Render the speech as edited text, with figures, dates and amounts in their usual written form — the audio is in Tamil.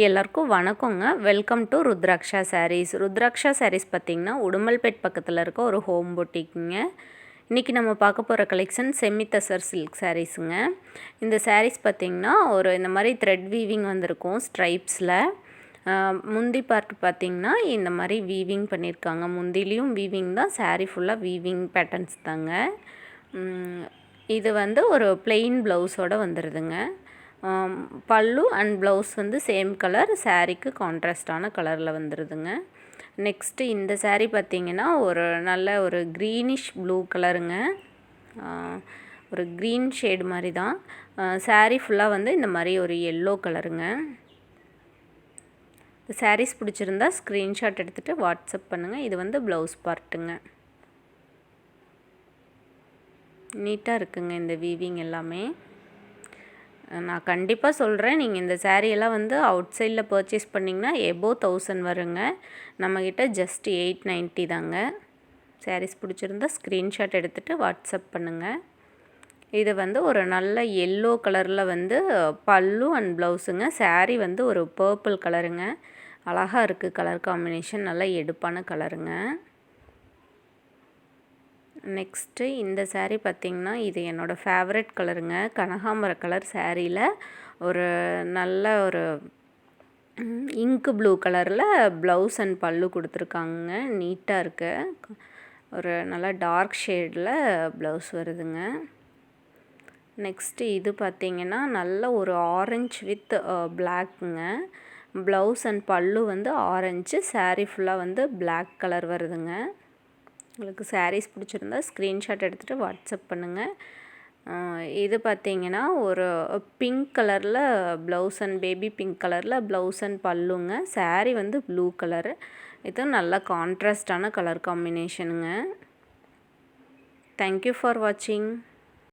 எல்லாருக்கும் வணக்கங்க. Welcome to Rudraksha sarees. ருத்ராக்ஷா சாரீஸ் பார்த்திங்கன்னா உடுமல்பேட் பக்கத்தில் இருக்க ஒரு ஹோம் பொட்டிக்குங்க. இன்றைக்கி நம்ம பார்க்க போகிற கலெக்ஷன் செமி தசர் சில்க் சாரீஸுங்க. இந்த சாரீஸ் பார்த்திங்கன்னா இந்த மாதிரி த்ரெட் வீவிங் வந்திருக்கும் ஸ்ட்ரைப்ஸில். முந்தி பார்ட் பார்த்திங்கன்னா இந்த மாதிரி வீவிங் பண்ணியிருக்காங்க. முந்திலையும் வீவிங் தான், சாரீ ஃபுல்லாக வீவிங் பேட்டர்ன்ஸ் தாங்க. இது ஒரு பிளெயின் ப்ளவுஸோடு வந்துடுதுங்க. பல்லு அண்ட் ப்ளவுஸ் சேம் கலர், சாரீக்கு கான்ட்ராஸ்டான கலரில் வந்துடுதுங்க. நெக்ஸ்ட்டு இந்த சாரீ பார்த்திங்கன்னா நல்ல ஒரு க்ரீனிஷ் ப்ளூ கலருங்க. ஒரு க்ரீன் ஷேடு மாதிரி தான். சாரீ ஃபுல்லாக இந்த மாதிரி ஒரு எல்லோ கலருங்க. இந்த சாரீஸ் பிடிச்சிருந்தா ஸ்க்ரீன்ஷாட் எடுத்துகிட்டு வாட்ஸ்அப் பண்ணுங்கள். இது ப்ளவுஸ் பார்ட்டுங்க. நீட்டாக இருக்குங்க இந்த வீவிங் எல்லாமே. நான் கண்டிப்பாக சொல்கிறேன், நீங்கள் இந்த சாரியெல்லாம் அவுட் சைடில் பர்ச்சேஸ் பண்ணிங்கன்னா எபோவ் 1000 வருங்க. நம்மக்கிட்ட ஜஸ்ட் 890 தாங்க. சாரீஸ் பிடிச்சிருந்தா ஸ்க்ரீன்ஷாட் எடுத்துகிட்டு வாட்ஸ்அப் பண்ணுங்கள். இது ஒரு நல்ல எல்லோ கலரில் பல்லு அண்ட் ப்ளவுஸுங்க. சாரீ ஒரு பர்பிள் கலருங்க. அழகாக இருக்குது கலர் காம்பினேஷன், நல்லா எடுப்பான கலருங்க. நெக்ஸ்ட்டு இந்த சாரீ பார்த்திங்கன்னா இது என்னோடய ஃபேவரட் கலருங்க. கனகாம்பர கலர் சாரியில் நல்ல ஒரு இங்கு ப்ளூ கலரில் ப்ளவுஸ் அண்ட் பல்லு கொடுத்துருக்காங்க. நீட்டாக இருக்குது. நல்லா டார்க் ஷேடில் ப்ளவுஸ் வருதுங்க. நெக்ஸ்ட்டு இது பார்த்திங்கன்னா நல்ல ஒரு ஆரஞ்சு வித் பிளாக்குங்க. ப்ளவுஸ் அண்ட் பல்லு ஆரஞ்சு, சாரீ ஃபுல்லாக பிளாக் கலர் வருதுங்க. உங்களுக்கு சாரீஸ் பிடிச்சிருந்தா ஸ்க்ரீன்ஷாட் எடுத்துகிட்டு வாட்ஸ்அப் பண்ணுங்கள். இது பார்த்திங்கன்னா பிங்க் கலரில் ப்ளவுஸ் அண்ட் பேபி பிங்க் கலரில் ப்ளவுஸ் அண்ட் பல்லுங்க. Saree blue colour. இது நல்ல கான்ட்ராஸ்டான கலர் காம்பினேஷனுங்க. தேங்க்யூ ஃபார் வாட்சிங்.